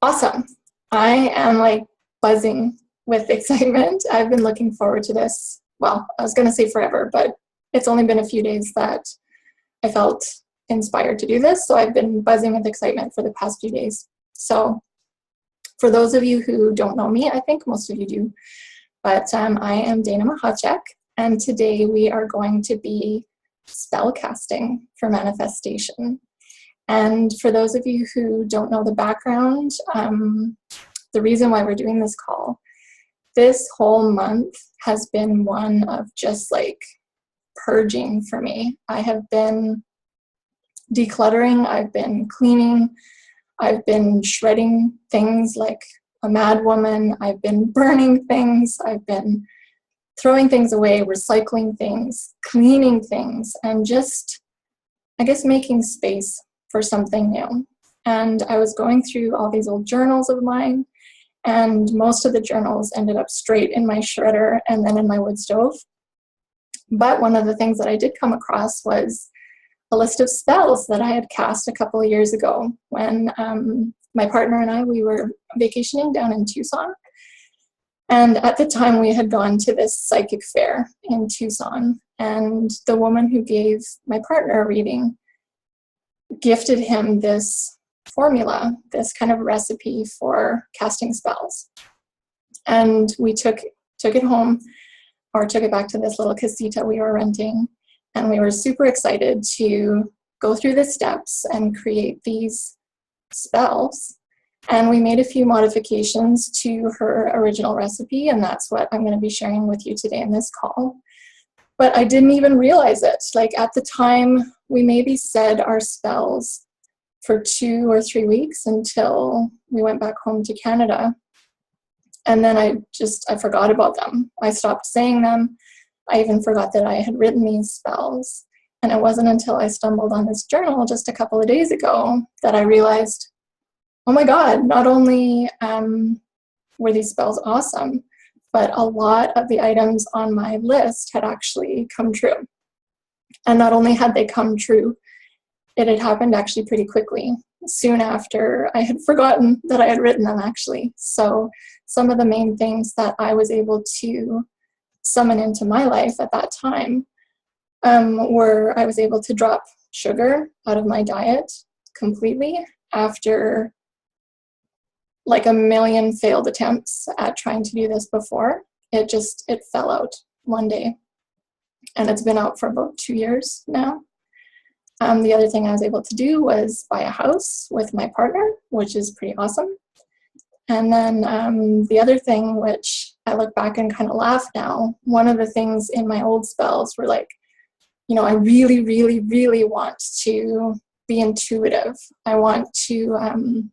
Awesome. I am like buzzing with excitement. I've been looking forward to this. Well, I was going to say forever, but it's only been a few days that I felt inspired to do this. So I've been buzzing with excitement for the past few days. So for those of you who don't know me, I think most of you do, but I am Dana Machacek, and today we are going to be spellcasting for manifestation. And for those of you who don't know the background, the reason why we're doing this call, this whole month has been one of just like purging for me. I have been decluttering, I've been cleaning, I've been shredding things like a mad woman, I've been burning things, I've been throwing things away, recycling things, cleaning things, and just, I guess, making space for something new. And I was going through all these old journals of mine, and most of the journals ended up straight in my shredder and then in my wood stove. But one of the things that I did come across was a list of spells that I had cast a couple of years ago when my partner and I, we were vacationing down in Tucson. And at the time we had gone to this psychic fair in Tucson, and the woman who gave my partner a reading gifted him this formula, this kind of recipe for casting spells. And we took it home, or took it back to this little casita we were renting, and we were super excited to go through the steps and create these spells. And we made a few modifications to her original recipe, and that's what I'm going to be sharing with you today in this call. But I didn't even realize it. Like at the time, we maybe said our spells for 2 or 3 weeks until we went back home to Canada. And then I forgot about them. I stopped saying them. I even forgot that I had written these spells. And it wasn't until I stumbled on this journal just a couple of days ago that I realized, oh my God, not only were these spells awesome, but a lot of the items on my list had actually come true. And not only had they come true, it had happened actually pretty quickly, soon after I had forgotten that I had written them actually. So some of the main things that I was able to summon into my life at that time were I was able to drop sugar out of my diet completely after like a million failed attempts at trying to do this before. It fell out one day, and it's been out for about 2 years now. The other thing I was able to do was buy a house with my partner, which is pretty awesome. And then the other thing, which I look back and kind of laugh now, one of the things in my old spells were like, you know, I really, really, really want to be intuitive. I want to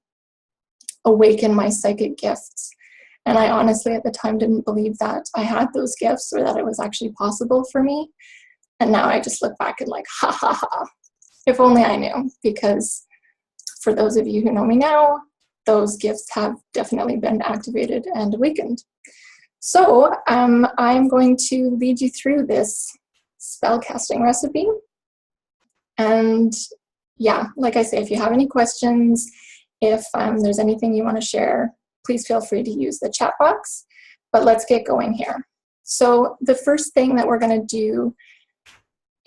awaken my psychic gifts. And I honestly at the time didn't believe that I had those gifts or that it was actually possible for me. And now I just look back and like, ha ha ha, if only I knew. Because for those of you who know me now, those gifts have definitely been activated and awakened. So I'm going to lead you through this spell casting recipe. And yeah, like I say, if you have any questions, if there's anything you want to share, please feel free to use the chat box. But let's get going here. So the first thing that we're going to do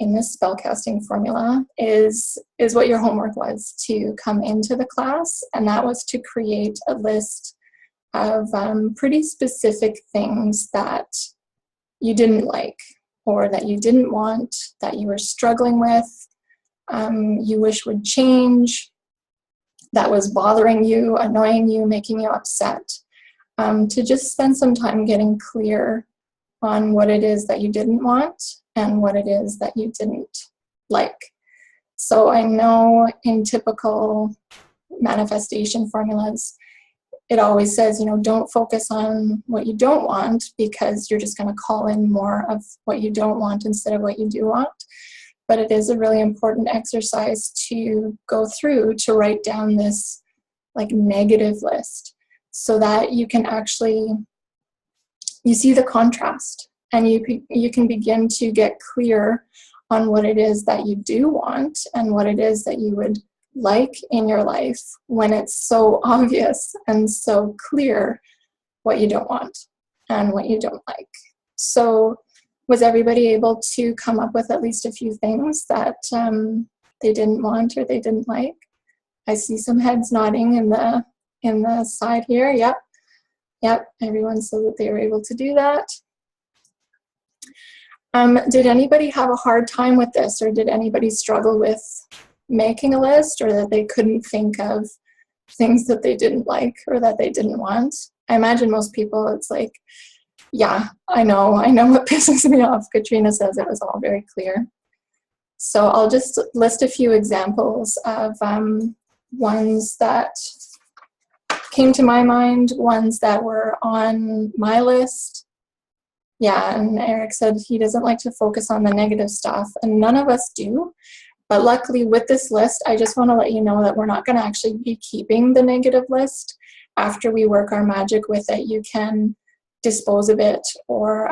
in this spellcasting formula is what your homework was to come into the class, and that was to create a list of pretty specific things that you didn't like, or that you didn't want, that you were struggling with, you wish would change, that was bothering you, annoying you, making you upset, to just spend some time getting clear on what it is that you didn't want and what it is that you didn't like. So I know in typical manifestation formulas, it always says, you know, don't focus on what you don't want, because you're just going to call in more of what you don't want instead of what you do want. But it is a really important exercise to go through to write down this like negative list, so that you can actually, you see the contrast, and you can begin to get clear on what it is that you do want and what it is that you would like in your life when it's so obvious and so clear what you don't want and what you don't like? So was everybody able to come up with at least a few things that they didn't want or they didn't like? I see some heads nodding in the side here. Yep, everyone said that they were able to do that. Did anybody have a hard time with this, or did anybody struggle with making a list, or that they couldn't think of things that they didn't like or that they didn't want? I imagine most people, it's like, yeah, I know what pisses me off. Katrina says it was all very clear. So I'll just list a few examples of ones that came to my mind, ones that were on my list. Yeah, and Eric said he doesn't like to focus on the negative stuff, and none of us do. But luckily with this list, I just want to let you know that we're not going to actually be keeping the negative list. After we work our magic with it, you can dispose of it, or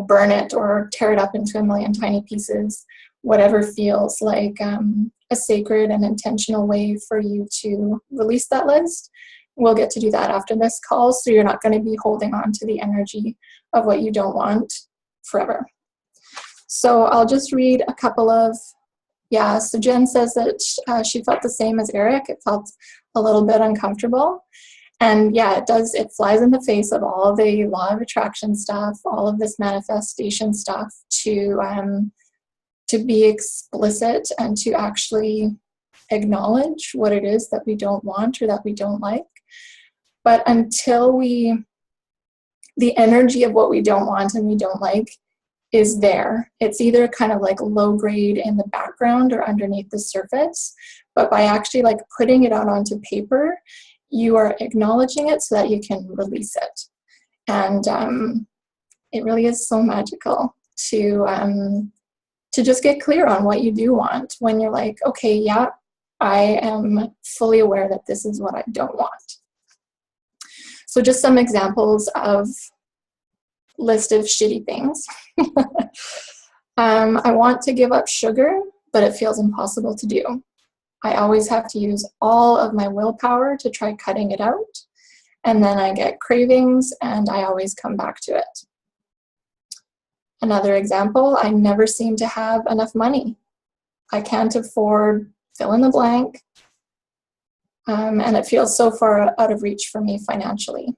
burn it or tear it up into a million tiny pieces, whatever feels like a sacred and intentional way for you to release that list. We'll get to do that after this call, so you're not going to be holding on to the energy of what you don't want forever. So I'll just read a couple of, so Jen says that she felt the same as Eric. It felt a little bit uncomfortable. And yeah, it flies in the face of all the law of attraction stuff, all of this manifestation stuff, to be explicit and to actually acknowledge what it is that we don't want or that we don't like. But until the energy of what we don't want and we don't like is there, it's either kind of like low grade in the background or underneath the surface. But by actually like putting it out onto paper, you are acknowledging it so that you can release it. And it really is so magical to just get clear on what you do want when you're like, okay, yeah, I am fully aware that this is what I don't want. So just some examples of list of shitty things. I want to give up sugar, but it feels impossible to do. I always have to use all of my willpower to try cutting it out, and then I get cravings and I always come back to it. Another example, I never seem to have enough money. I can't afford fill in the blank, and it feels so far out of reach for me financially.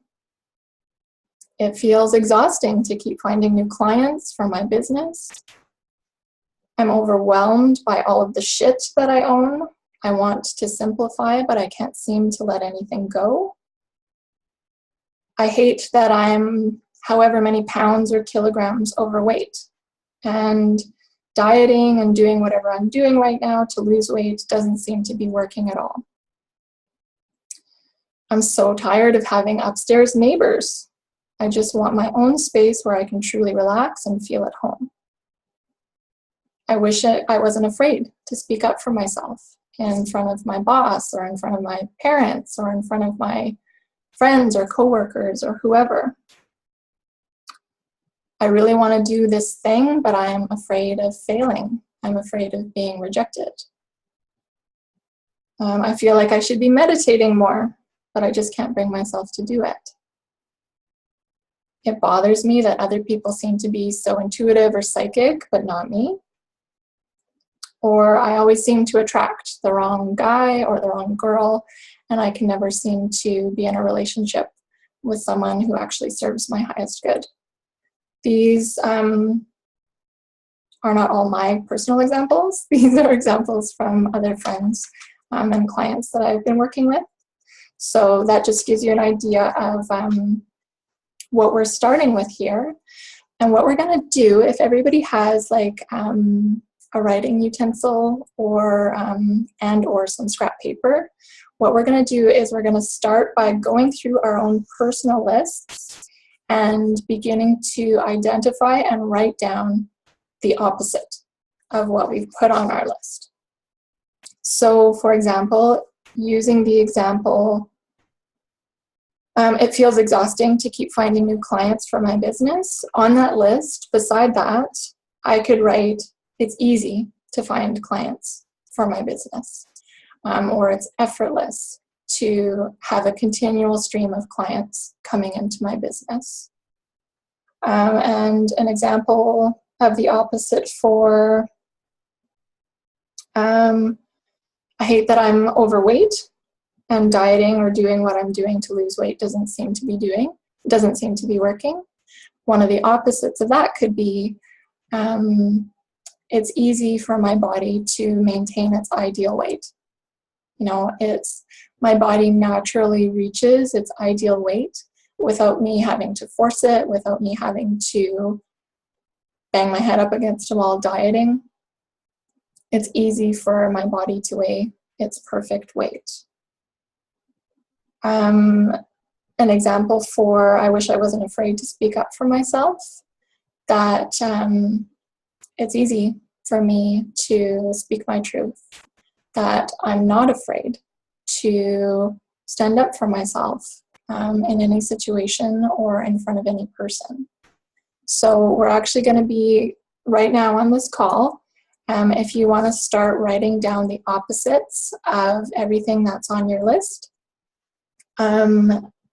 It feels exhausting to keep finding new clients for my business. I'm overwhelmed by all of the shit that I own. I want to simplify, but I can't seem to let anything go. I hate that I'm however many pounds or kilograms overweight, and dieting and doing whatever I'm doing right now to lose weight doesn't seem to be working at all. I'm so tired of having upstairs neighbors. I just want my own space where I can truly relax and feel at home. I wish I wasn't afraid to speak up for myself in front of my boss or in front of my parents or in front of my friends or coworkers or whoever. I really want to do this thing, but I'm afraid of failing. I'm afraid of being rejected. I feel like I should be meditating more, but I just can't bring myself to do it. It bothers me that other people seem to be so intuitive or psychic, but not me. Or I always seem to attract the wrong guy or the wrong girl, and I can never seem to be in a relationship with someone who actually serves my highest good. These are not all my personal examples. These are examples from other friends and clients that I've been working with. So that just gives you an idea of what we're starting with here. And what we're going to do, if everybody has like a writing utensil or or some scrap paper, what we're going to do is we're going to start by going through our own personal lists and beginning to identify and write down the opposite of what we've put on our list. So for example, using the example, it feels exhausting to keep finding new clients for my business. On that list, beside that, I could write, it's easy to find clients for my business, or it's effortless to have a continual stream of clients coming into my business. And an example of the opposite for, I hate that I'm overweight, and dieting or doing what I'm doing to lose weight doesn't seem to be working. One of the opposites of that could be, it's easy for my body to maintain its ideal weight. You know, my body naturally reaches its ideal weight without me having to force it, without me having to bang my head up against a wall dieting. It's easy for my body to weigh its perfect weight. An example for, I wish I wasn't afraid to speak up for myself, that it's easy for me to speak my truth, that I'm not afraid to stand up for myself in any situation or in front of any person. So we're actually going to be right now on this call. If you want to start writing down the opposites of everything that's on your list,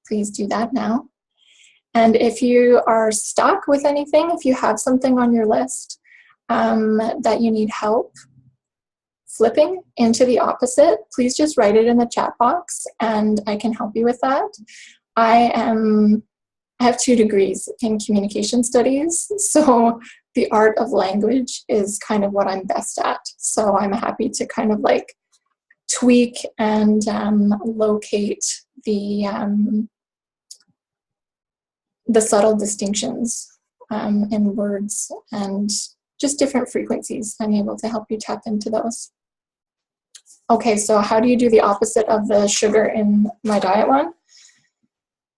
please do that now. And if you are stuck with anything, if you have something on your list that you need help flipping into the opposite, please just write it in the chat box and I can help you with that. I have 2 degrees in communication studies, so the art of language is kind of what I'm best at. So I'm happy to kind of like tweak and locate the subtle distinctions in words and just different frequencies. I'm able to help you tap into those. Okay, so how do you do the opposite of the sugar in my diet one?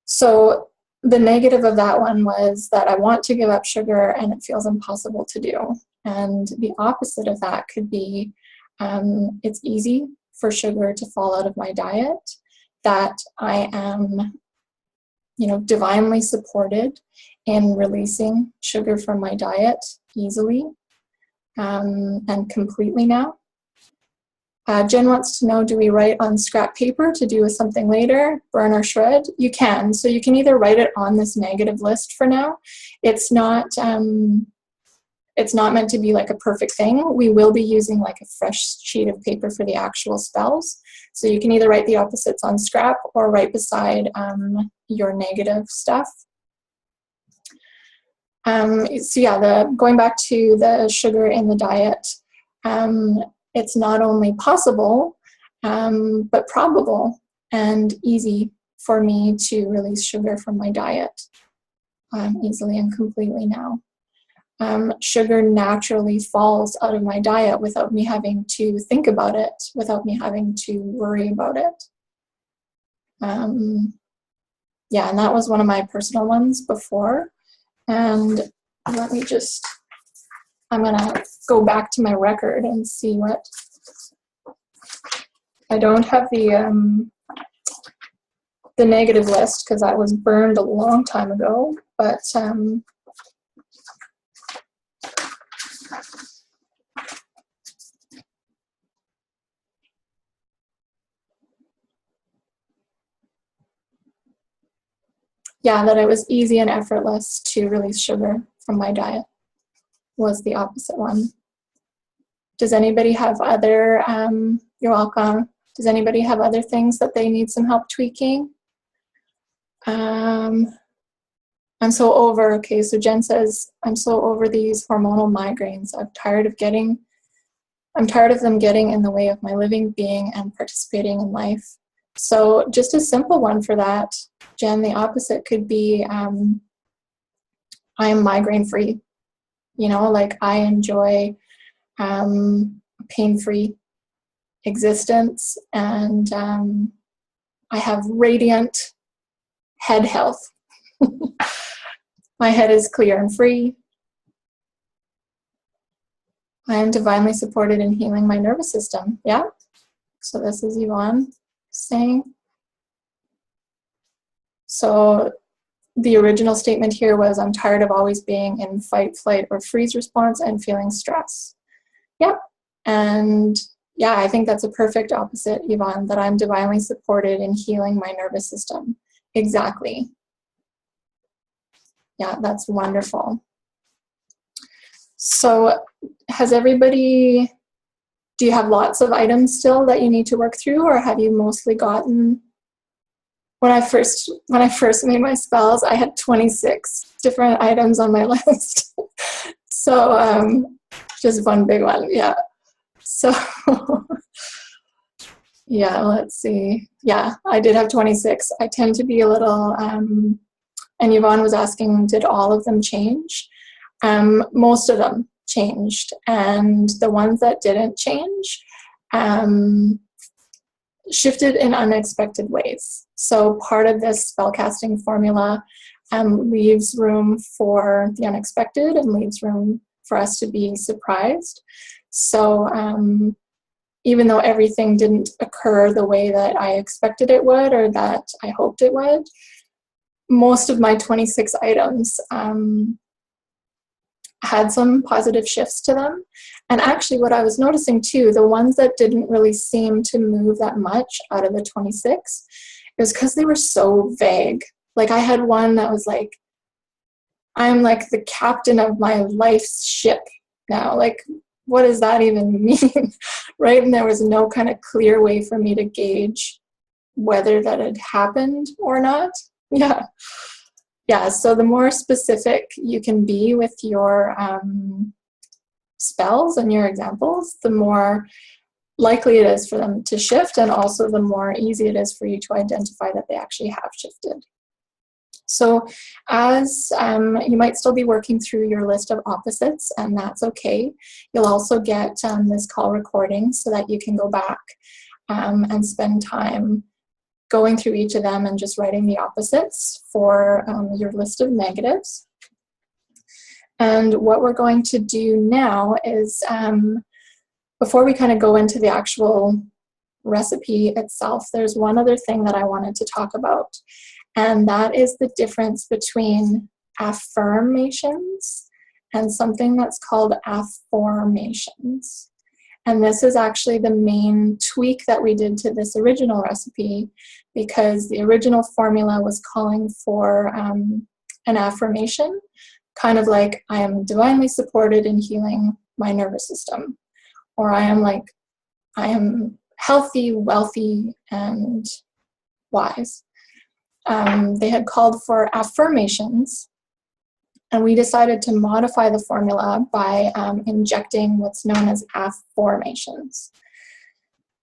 So the negative of that one was that I want to give up sugar and it feels impossible to do. And the opposite of that could be it's easy for sugar to fall out of my diet, that I am, divinely supported in releasing sugar from my diet easily and completely now. Jen wants to know, do we write on scrap paper to do with something later, burn or shred? You can. So you can either write it on this negative list for now. It's not meant to be like a perfect thing. We will be using like a fresh sheet of paper for the actual spells. So you can either write the opposites on scrap or right beside your negative stuff. So yeah, going back to the sugar in the diet, it's not only possible, but probable and easy for me to release sugar from my diet easily and completely now. Sugar naturally falls out of my diet without me having to think about it, without me having to worry about it. Yeah, and that was one of my personal ones before. And let me I'm gonna go back to my record and see what, I don't have the negative list because that was burned a long time ago, but yeah, that it was easy and effortless to release sugar from my diet was the opposite one. Does anybody have other, you're welcome. Does anybody have other things that they need some help tweaking? I'm so over, okay, so Jen says, I'm so over these hormonal migraines. I'm tired of them getting in the way of my living, being, and participating in life. So just a simple one for that, Jen, the opposite could be, I am migraine-free. Like I enjoy pain-free existence, and I have radiant head health. My head is clear and free. I am divinely supported in healing my nervous system. Yeah. So this is Yvonne saying. So the original statement here was, I'm tired of always being in fight, flight, or freeze response and feeling stress. Yep. And Yeah, I think that's a perfect opposite, Yvonne, that I'm divinely supported in healing my nervous system. Exactly. Yeah, that's wonderful. So has everybody, do you have lots of items still that you need to work through, or have you mostly gotten? When I first made my spells, I had 26 different items on my list. So just one big one, yeah. So yeah, let's see. Yeah, I did have 26. I tend to be a little, and Yvonne was asking, did all of them change? Most of them changed, and the ones that didn't change shifted in unexpected ways. So part of this spellcasting formula leaves room for the unexpected and leaves room for us to be surprised. So even though everything didn't occur the way that I expected it would or that I hoped it would, most of my 26 items had some positive shifts to them. And actually what I was noticing too, the ones that didn't really seem to move that much out of the 26, it was because they were so vague. Like I had one that was like, I'm like the captain of my life's ship now. Like, what does that even mean? Right? And there was no kind of clear way for me to gauge whether that had happened or not. Yeah. Yeah, so the more specific you can be with your spells and your examples, the more likely it is for them to shift, and also the more easy it is for you to identify that they actually have shifted. So as you might still be working through your list of opposites, and that's okay. You'll also get this call recording so that you can go back and spend time going through each of them and just writing the opposites for your list of negatives. And what we're going to do now is, before we kind of go into the actual recipe itself, there's one other thing that I wanted to talk about, and that is the difference between affirmations and something that's called afformations. And this is actually the main tweak that we did to this original recipe, because the original formula was calling for an affirmation, kind of like, I am divinely supported in healing my nervous system, or I am healthy, wealthy, and wise. They had called for affirmations, and we decided to modify the formula by injecting what's known as affirmations.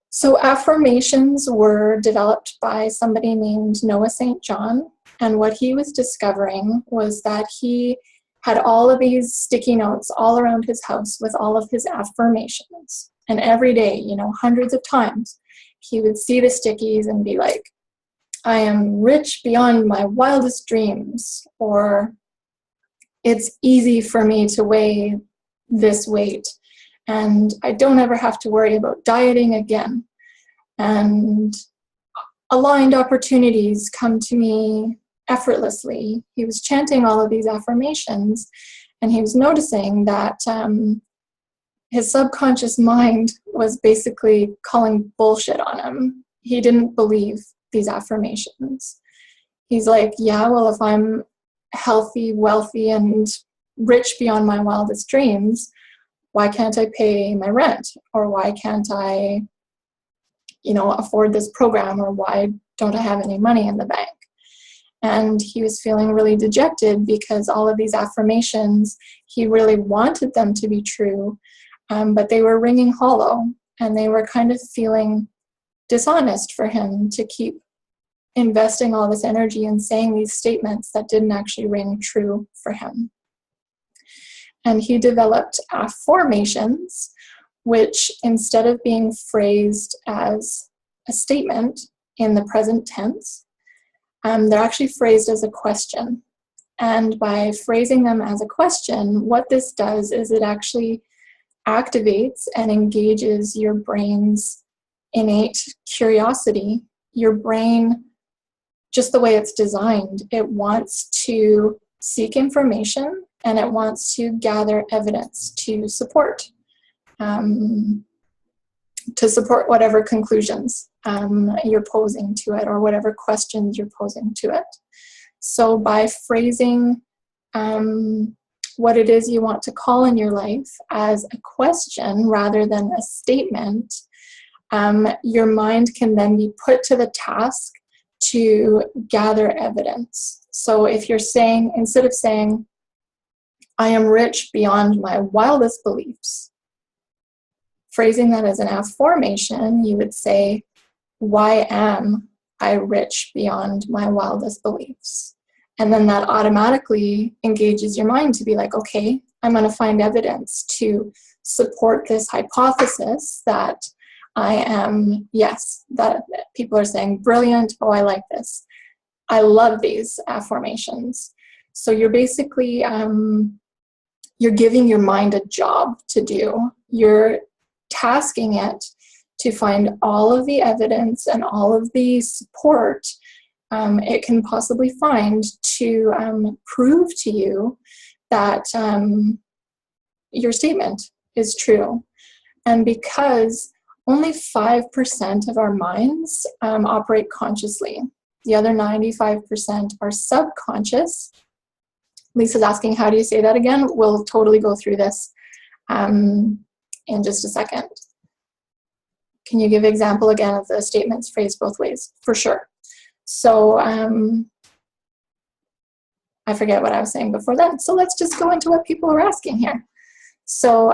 So affirmations were developed by somebody named Noah St. John, and what he was discovering was that he had all of these sticky notes all around his house with all of his affirmations. And every day, you know, hundreds of times, he would see the stickies and be like, I am rich beyond my wildest dreams, or it's easy for me to weigh this weight, and I don't ever have to worry about dieting again. And aligned opportunities come to me effortlessly. He was chanting all of these affirmations, and he was noticing that his subconscious mind was basically calling bullshit on him. He didn't believe these affirmations. He's like, yeah, well, if I'm healthy, wealthy, and rich beyond my wildest dreams, why can't I pay my rent? Or why can't I, you know, afford this program? Or why don't I have any money in the bank? And he was feeling really dejected because all of these affirmations, he really wanted them to be true, but they were ringing hollow, and they were kind of feeling dishonest for him to keep investing all this energy and saying these statements that didn't actually ring true for him. And he developed affirmations, which instead of being phrased as a statement in the present tense, they're actually phrased as a question. And by phrasing them as a question, what this does is it actually activates and engages your brain's innate curiosity. Your brain, just the way it's designed, it wants to seek information, and it wants to gather evidence to support to support whatever conclusions you're posing to it, or whatever questions you're posing to it. So by phrasing what it is you want to call in your life as a question rather than a statement, your mind can then be put to the task to gather evidence. So if you're saying, instead of saying, I am rich beyond my wildest beliefs, phrasing that as an affirmation, you would say, why am I rich beyond my wildest beliefs? And then that automatically engages your mind to be like, okay, I'm going to find evidence to support this hypothesis that I am, yes, that people are saying, brilliant, oh, I like this. I love these affirmations. So you're basically, you're giving your mind a job to do. You're tasking it to find all of the evidence and all of the support it can possibly find to prove to you that your statement is true. And because only 5% of our minds operate consciously, the other 95% are subconscious. Lisa's asking, how do you say that again? We'll totally go through this in just a second. Can you give an example again of the statements phrased both ways? For sure. So I forget what I was saying before then. So let's just go into what people are asking here. So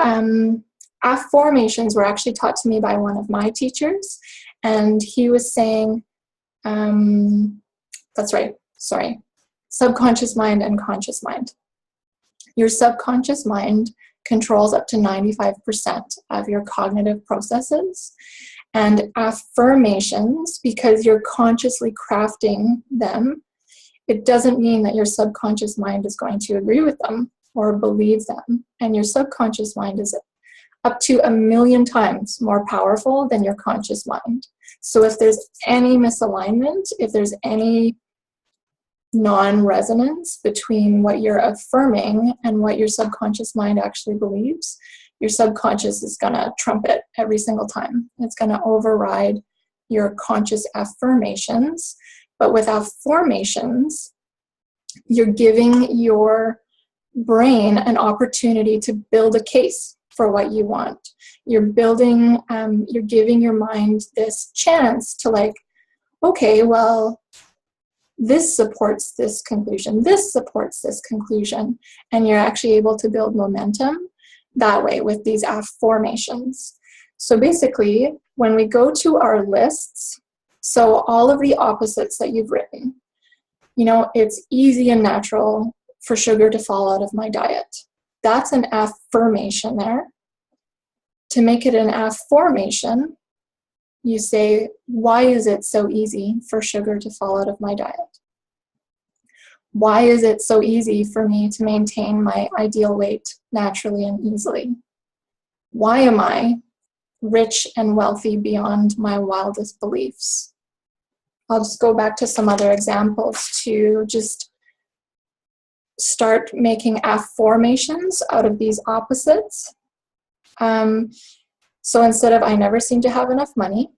Afformations were actually taught to me by one of my teachers, and he was saying, that's right, sorry, subconscious mind and conscious mind. Your subconscious mind controls up to 95% of your cognitive processes. And affirmations, because you're consciously crafting them, it doesn't mean that your subconscious mind is going to agree with them or believe them. And your subconscious mind is up to 1,000,000 times more powerful than your conscious mind. So if there's any misalignment, if there's any non-resonance between what you're affirming and what your subconscious mind actually believes, your subconscious is going to trump it every single time. It's going to override your conscious affirmations. But with affirmations, you're giving your brain an opportunity to build a case for what you want. You're building, you're giving your mind this chance to like, okay, well, this supports this conclusion, this supports this conclusion, and you're actually able to build momentum that way with these affirmations. So basically, when we go to our lists, so all of the opposites that you've written, you know, it's easy and natural for sugar to fall out of my diet. That's an affirmation there. To make it an affirmation, you say, why is it so easy for sugar to fall out of my diet? Why is it so easy for me to maintain my ideal weight naturally and easily? Why am I rich and wealthy beyond my wildest beliefs? I'll just go back to some other examples to just start making affirmations out of these opposites. So instead of I never seem to have enough money,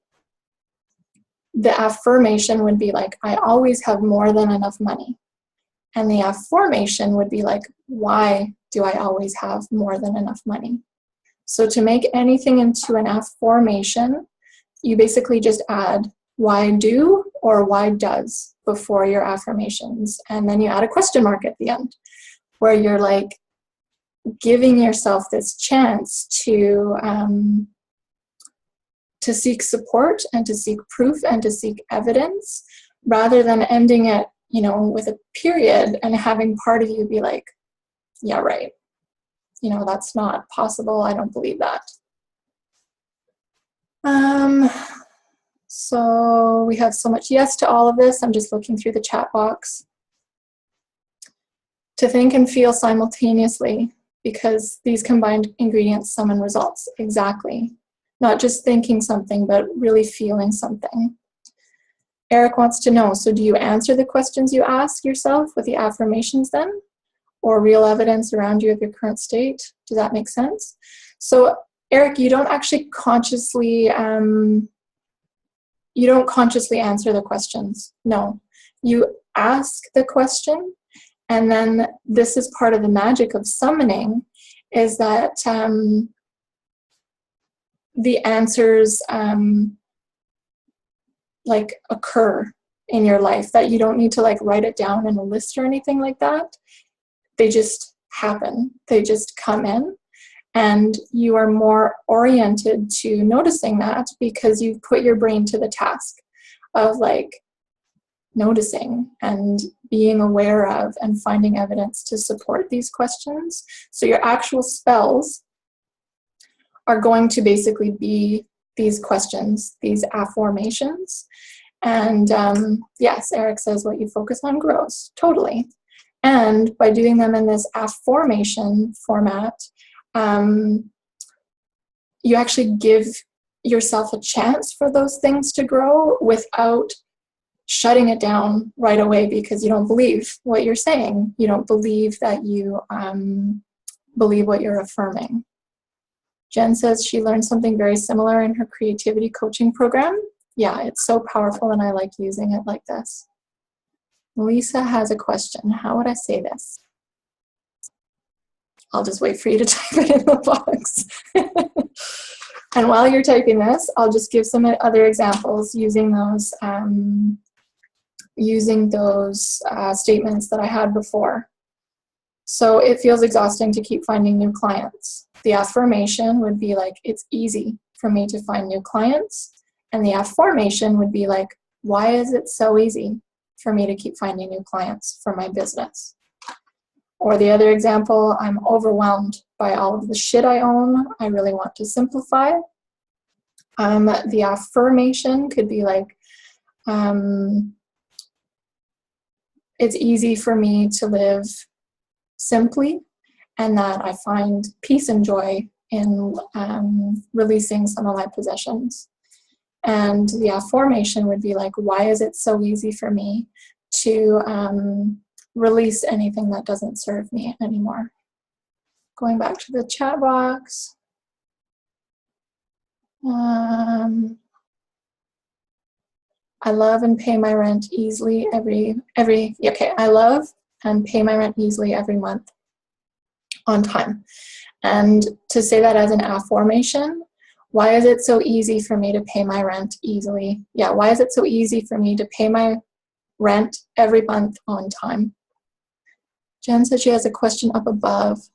the affirmation would be like, I always have more than enough money. And the affirmation would be like, why do I always have more than enough money? So to make anything into an affirmation, you basically just add why do or why does before your affirmations. And then you add a question mark at the end where you're like giving yourself this chance to seek support and to seek proof and to seek evidence rather than ending it, you know, with a period and having part of you be like, yeah, right. You know, that's not possible. I don't believe that. So we have so much yes to all of this. I'm just looking through the chat box. To think and feel simultaneously, because these combined ingredients summon results. Exactly. Not just thinking something, but really feeling something. Eric wants to know, so do you answer the questions you ask yourself with the affirmations then? Or real evidence around you of your current state? Does that make sense? So Eric, you don't actually consciously, you don't consciously answer the questions. No, you ask the question, and then this is part of the magic of summoning, is that the answers like occur in your life, that you don't need to like write it down in a list or anything like that. They just happen. They just come in. And you are more oriented to noticing that because you put your brain to the task of like noticing and being aware of and finding evidence to support these questions. So your actual spells are going to basically be these questions, these affirmations. And yes, Eric says what you focus on grows. Totally. And by doing them in this affirmation format, you actually give yourself a chance for those things to grow without shutting it down right away because you don't believe what you're saying. You don't believe that you believe what you're affirming. Jen says she learned something very similar in her creativity coaching program. Yeah, it's so powerful and I like using it like this. Lisa has a question. How would I say this? I'll just wait for you to type it in the box. And while you're typing this, I'll just give some other examples using those statements that I had before. So it feels exhausting to keep finding new clients. The affirmation would be like, it's easy for me to find new clients. And the affirmation would be like, why is it so easy for me to keep finding new clients for my business? Or the other example, I'm overwhelmed by all of the shit I own. I really want to simplify. The affirmation could be like, it's easy for me to live simply, and that I find peace and joy in releasing some of my possessions. And the affirmation would be like, why is it so easy for me to release anything that doesn't serve me anymore? Going back to the chat box. I love and pay my rent easily I love and pay my rent easily every month on time. And to say that as an affirmation, why is it so easy for me to pay my rent easily? Yeah, why is it so easy for me to pay my rent every month on time? Jen said she has a question up above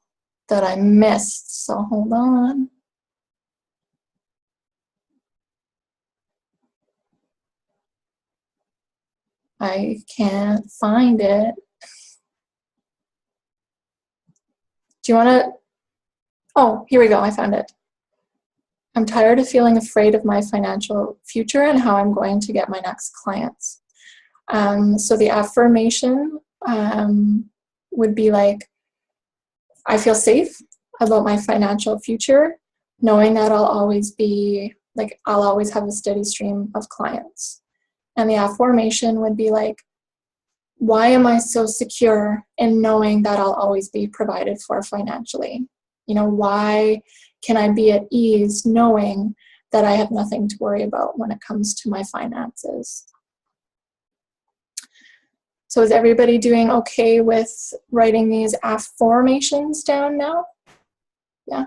that I missed, so hold on. I can't find it. Do you want to? Oh, here we go. I found it. I'm tired of feeling afraid of my financial future and how I'm going to get my next clients. So the affirmation would be like, I feel safe about my financial future, knowing that I'll always have a steady stream of clients. And the affirmation would be like, why am I so secure in knowing that I'll always be provided for financially? You know, why can I be at ease knowing that I have nothing to worry about when it comes to my finances? So is everybody doing okay with writing these affirmations down now? Yeah.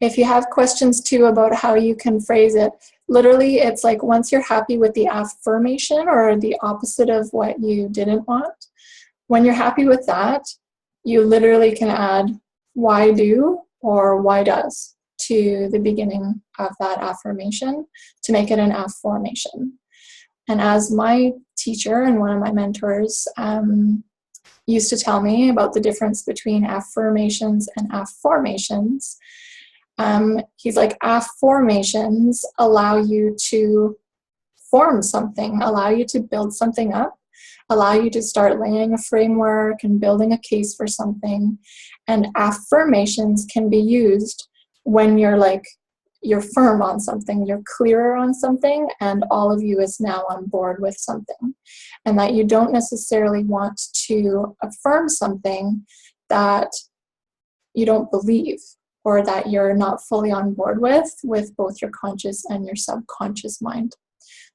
If you have questions too about how you can phrase it, literally it's like once you're happy with the affirmation or the opposite of what you didn't want, when you're happy with that, you literally can add why do or why does to the beginning of that affirmation to make it an affirmation. And as my teacher and one of my mentors used to tell me about the difference between affirmations and affirmations, he's like, affirmations allow you to form something, allow you to build something up, allow you to start laying a framework and building a case for something. And affirmations can be used when you're firm on something, you're clearer on something, and all of you is now on board with something. And that you don't necessarily want to affirm something that you don't believe. or that you're not fully on board with both your conscious and your subconscious mind.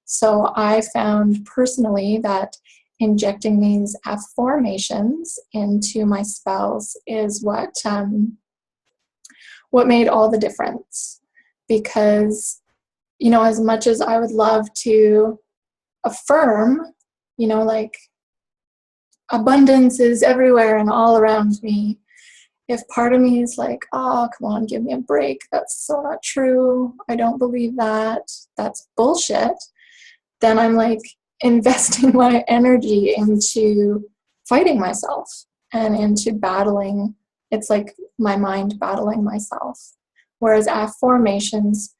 So I found personally that injecting these affirmations into my spells is what made all the difference. Because, you know, as much as I would love to affirm, you know, like abundance is everywhere and all around me, if part of me is like, oh, come on, give me a break, that's so not true, I don't believe that, that's bullshit, then I'm like investing my energy into fighting myself and into battling. It's like my mind battling myself. Whereas affirmations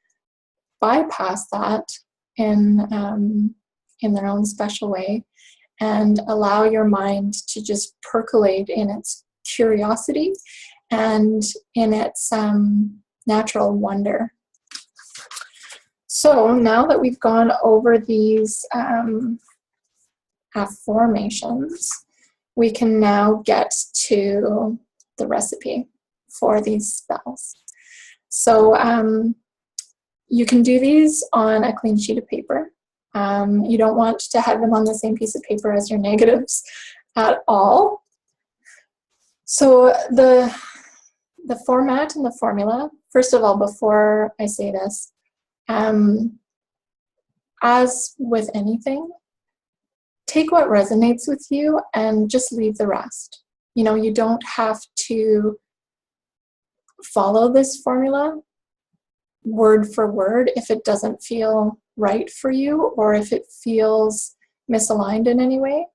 bypass that in their own special way and allow your mind to just percolate in its curiosity and in its natural wonder. So now that we've gone over these affirmations, we can now get to the recipe for these spells. So you can do these on a clean sheet of paper. You don't want to have them on the same piece of paper as your negatives at all. So the format and the formula, first of all, before I say this, as with anything, take what resonates with you and just leave the rest. You know, you don't have to follow this formula word for word if it doesn't feel right for you or if it feels misaligned in any way.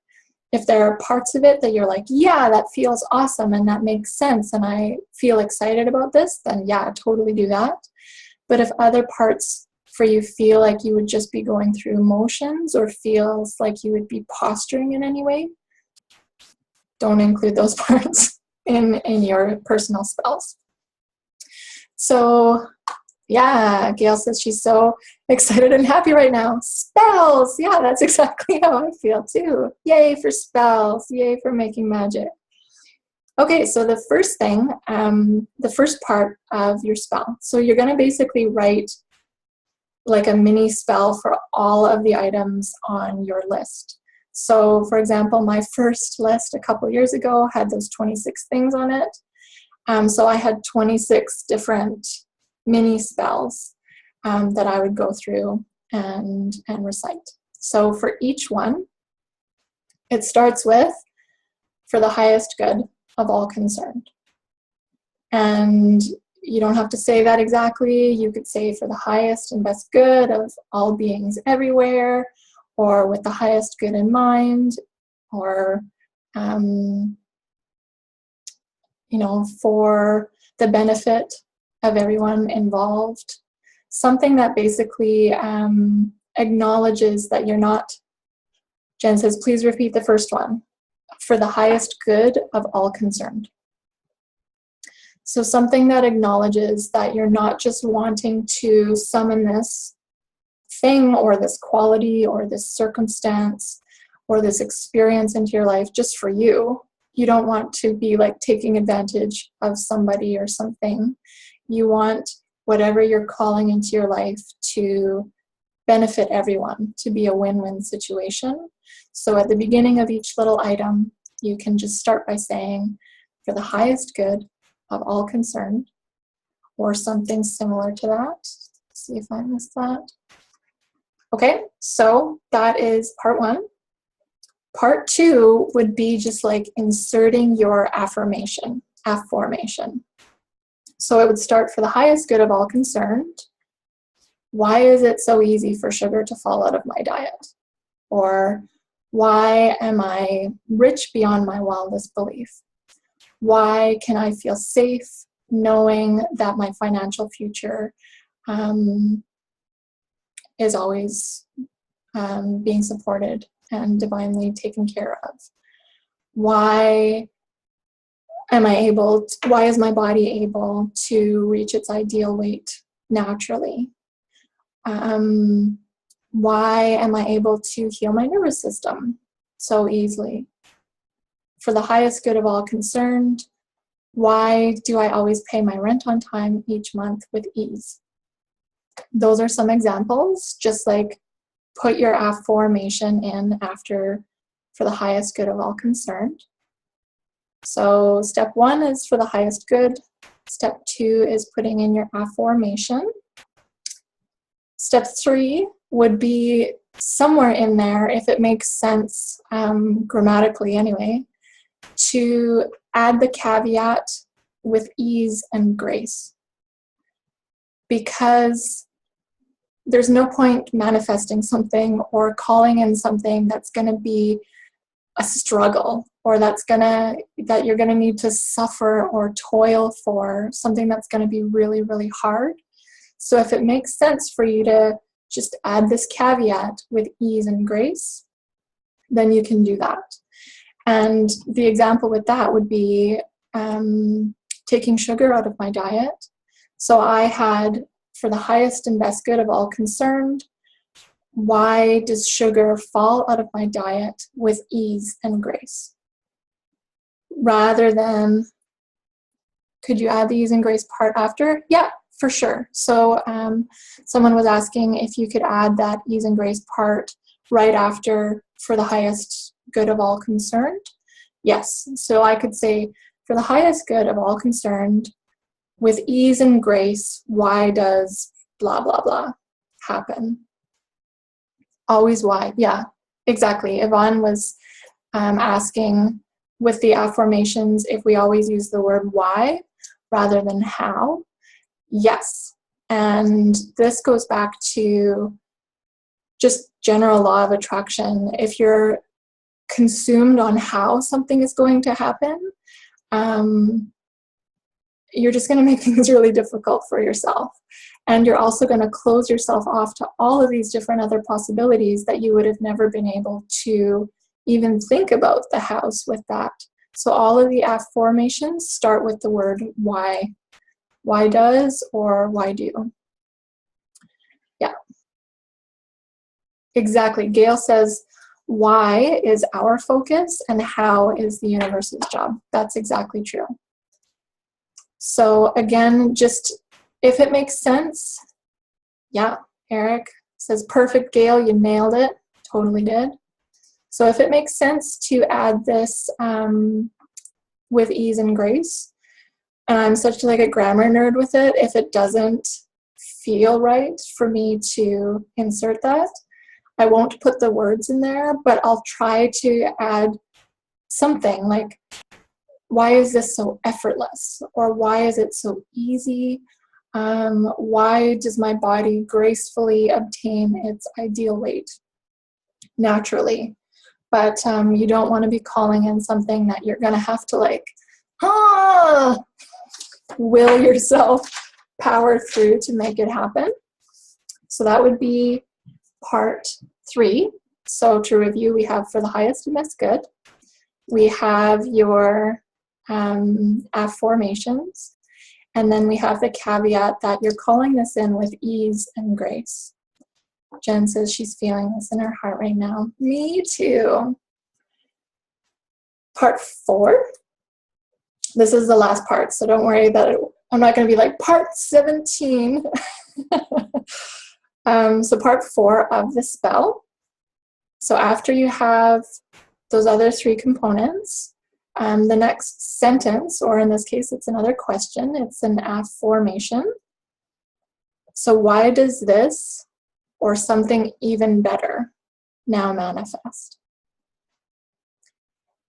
If there are parts of it that you're like, yeah, that feels awesome and that makes sense and I feel excited about this, then yeah, totally do that. But if other parts for you feel like you would just be going through motions or feels like you would be posturing in any way, don't include those parts in your personal spells. So yeah, Gail says she's so excited and happy right now. Spells! Yeah, that's exactly how I feel too. Yay for spells. Yay for making magic. Okay, so the first thing, the first part of your spell. So you're going to basically write like a mini spell for all of the items on your list. So for example, my first list a couple years ago had those 26 things on it. So I had 26 different mini spells that I would go through and recite. So for each one, it starts with, for the highest good of all concerned. And you don't have to say that exactly. You could say for the highest and best good of all beings everywhere, or with the highest good in mind, or you know, for the benefit of everyone involved. Something that basically acknowledges that you're not, Jen says, please repeat the first one, for the highest good of all concerned. So something that acknowledges that you're not just wanting to summon this thing or this quality or this circumstance or this experience into your life just for you. You don't want to be like taking advantage of somebody or something. You want whatever you're calling into your life to benefit everyone, to be a win-win situation. So at the beginning of each little item, you can just start by saying, for the highest good of all concerned, or something similar to that. Let's see if I missed that. Okay, so that is part one. Part two would be just like inserting your affirmation. So it would start, for the highest good of all concerned. Why is it so easy for sugar to fall out of my diet? Or why am I rich beyond my wildest belief? Why can I feel safe knowing that my financial future is always being supported and divinely taken care of? Why is my body able to reach its ideal weight naturally? Why am I able to heal my nervous system so easily? For the highest good of all concerned, Why do I always pay my rent on time each month with ease? Those are some examples, just like put your affirmation in after for the highest good of all concerned. So step 1 is for the highest good. Step 2 is putting in your affirmation. Step 3 would be somewhere in there, if it makes sense grammatically anyway, to add the caveat with ease and grace. Because there's no point manifesting something or calling in something that's going to be a struggle, or that you're going to need to suffer or toil for, something that's going to be really, really hard. So if it makes sense for you to just add this caveat with ease and grace, then you can do that. And the example with that would be taking sugar out of my diet. So I had, for the highest and best good of all concerned, why does sugar fall out of my diet with ease and grace? Rather than, could you add the ease and grace part after? Yeah, for sure. So someone was asking if you could add that ease and grace part right after for the highest good of all concerned. Yes, so I could say, for the highest good of all concerned, with ease and grace, why does blah, blah, blah happen? Always why, yeah, exactly. Yvonne was asking with the affirmations if we always use the word why rather than how. Yes, and this goes back to just general law of attraction. If you're consumed on how something is going to happen, you're just going to make things really difficult for yourself. And you're also going to close yourself off to all of these different other possibilities that you would have never been able to even think about the house with that. So all of the affirmations start with the word why. Why does or why do? Yeah. Exactly. Gail says, why is our focus and how is the universe's job? That's exactly true. So again, just if it makes sense, yeah, Eric says, perfect, Gail, you nailed it. Totally did. So if it makes sense to add this with ease and grace, and I'm such like a grammar nerd with it, if it doesn't feel right for me to insert that, I won't put the words in there, but I'll try to add something like, why is this so effortless? Or why is it so easy? Why does my body gracefully obtain its ideal weight naturally? But you don't want to be calling in something that you're going to have to like, will yourself power through to make it happen. So that would be part 3. So to review, we have for the highest and best good. We have your affirmations. And then we have the caveat that you're calling this in with ease and grace. Jen says she's feeling this in her heart right now. Me too. Part 4. This is the last part, so don't worry that I'm not going to be like part 17. So part 4 of the spell. So after you have those other 3 components, the next sentence, or in this case, it's another question. It's an affirmation. So why does this, or something even better, now manifest?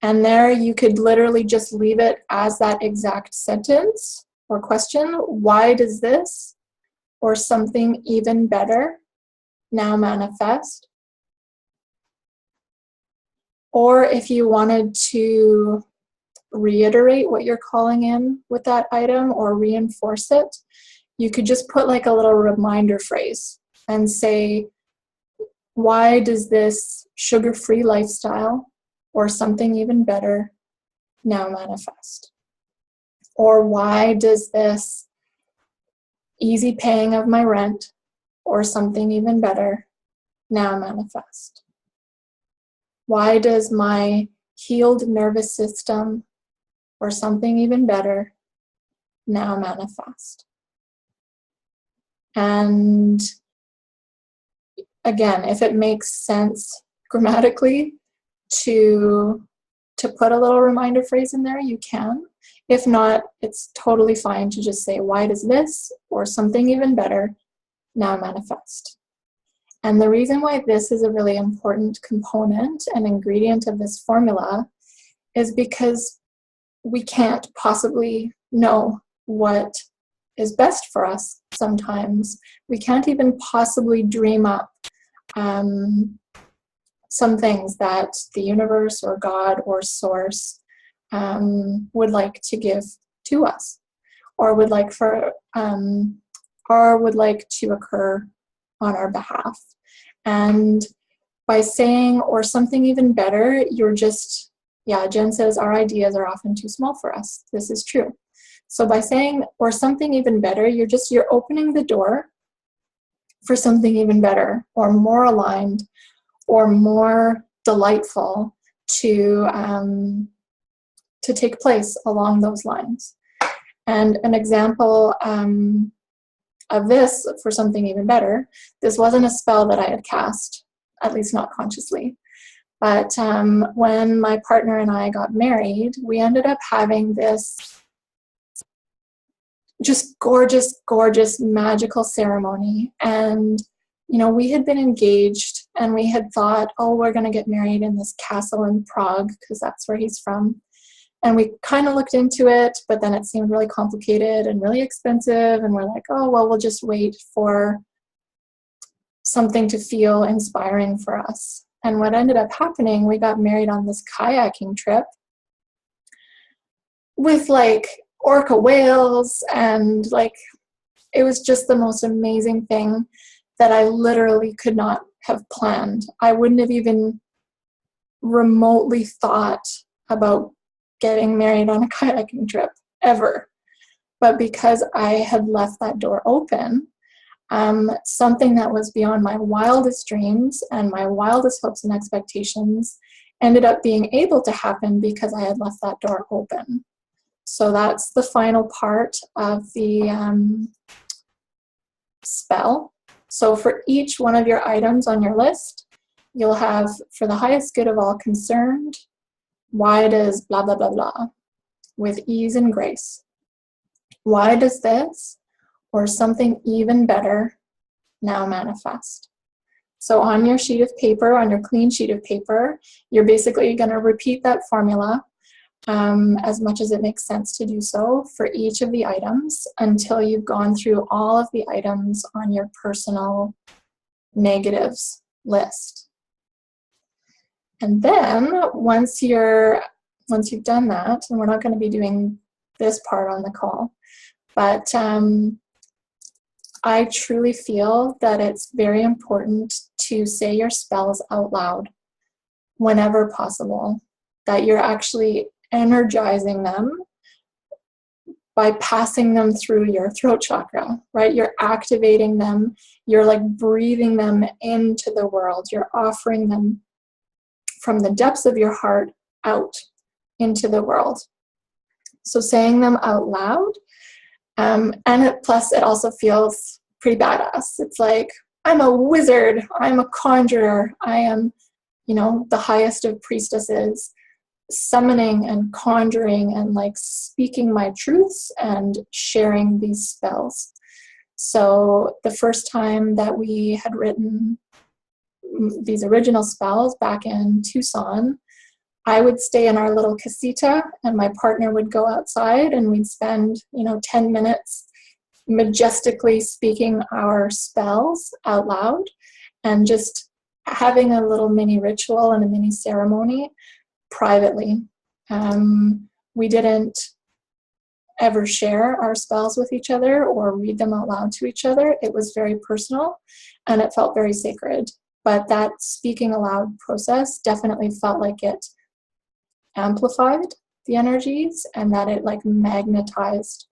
And there you could literally just leave it as that exact sentence or question. Why does this, or something even better, now manifest? Or if you wanted to reiterate what you're calling in with that item or reinforce it, you could just put like a little reminder phrase and say, why does this sugar-free lifestyle or something even better now manifest? Or why does this easy paying of my rent or something even better now manifest? Why does my healed nervous system or something even better now manifest. And again, if it makes sense grammatically to put a little reminder phrase in there, you can. If not, it's totally fine to just say, why does this, or something even better, now manifest? And the reason why this is a really important component and ingredient of this formula is because we can't possibly know what is best for us sometimes. We can't even possibly dream up some things that the universe or God or source would like to give to us, or would like to occur on our behalf. And by saying, or something even better, you're just, yeah, Jen says our ideas are often too small for us. This is true. So by saying, or something even better, you're opening the door for something even better, or more aligned, or more delightful to take place along those lines. And an example of this, for something even better, this wasn't a spell that I had cast, at least not consciously. But when my partner and I got married, we ended up having this just gorgeous, gorgeous, magical ceremony. And, you know, we had been engaged and we had thought, oh, we're going to get married in this castle in Prague, because that's where he's from. And we kind of looked into it, but then it seemed really complicated and really expensive. And we're like, oh, well, we'll just wait for something to feel inspiring for us. And what ended up happening, we got married on this kayaking trip with like orca whales, and like it was just the most amazing thing that I literally could not have planned. I wouldn't have even remotely thought about getting married on a kayaking trip ever. But because I had left that door open, something that was beyond my wildest dreams and my wildest hopes and expectations ended up being able to happen because I had left that door open. So that's the final part of the spell. So for each one of your items on your list, you'll have, for the highest good of all concerned, why does blah, blah, blah, blah, with ease and grace. Why does this, or something even better, now manifest? So on your sheet of paper, on your clean sheet of paper, you're basically going to repeat that formula as much as it makes sense to do so for each of the items until you've gone through all of the items on your personal negatives list. And then once you've done that, and we're not going to be doing this part on the call, but I truly feel that it's very important to say your spells out loud whenever possible, that you're actually energizing them by passing them through your throat chakra, right? You're activating them, you're like breathing them into the world, you're offering them from the depths of your heart out into the world. So saying them out loud, plus it also feels pretty badass. It's like, I'm a wizard, I'm a conjurer, I am, you know, the highest of priestesses, summoning and conjuring and like speaking my truths and sharing these spells. So the first time that we had written these original spells back in Tucson, I would stay in our little casita and my partner would go outside and we'd spend, 10 minutes majestically speaking our spells out loud and just having a little mini ritual and a mini ceremony privately. We didn't ever share our spells with each other or read them out loud to each other. It was very personal and it felt very sacred. But that speaking aloud process definitely felt like it amplified the energies and that it like magnetized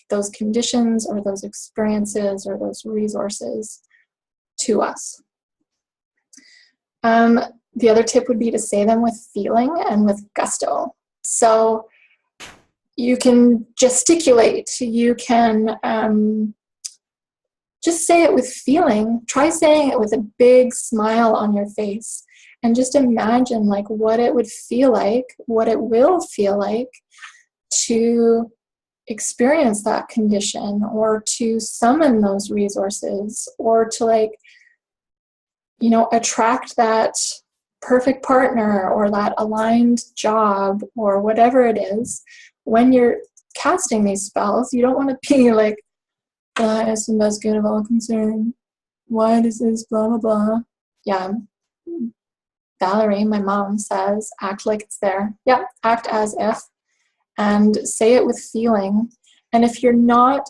those conditions or those experiences or those resources to us. The other tip would be to say them with feeling and with gusto. So You can gesticulate. You can just say it with feeling. Try saying it with a big smile on your face. And just imagine like what it would feel like, what it will feel like to experience that condition, or to summon those resources, or to like, you know, attract that perfect partner or that aligned job or whatever it is. When you're casting these spells, you don't want to be like, the highest and best good of all concerned. Why does this blah, blah, blah? Yeah. Valerie, my mom, says, act like it's there. Yeah, act as if. And say it with feeling. And if you're not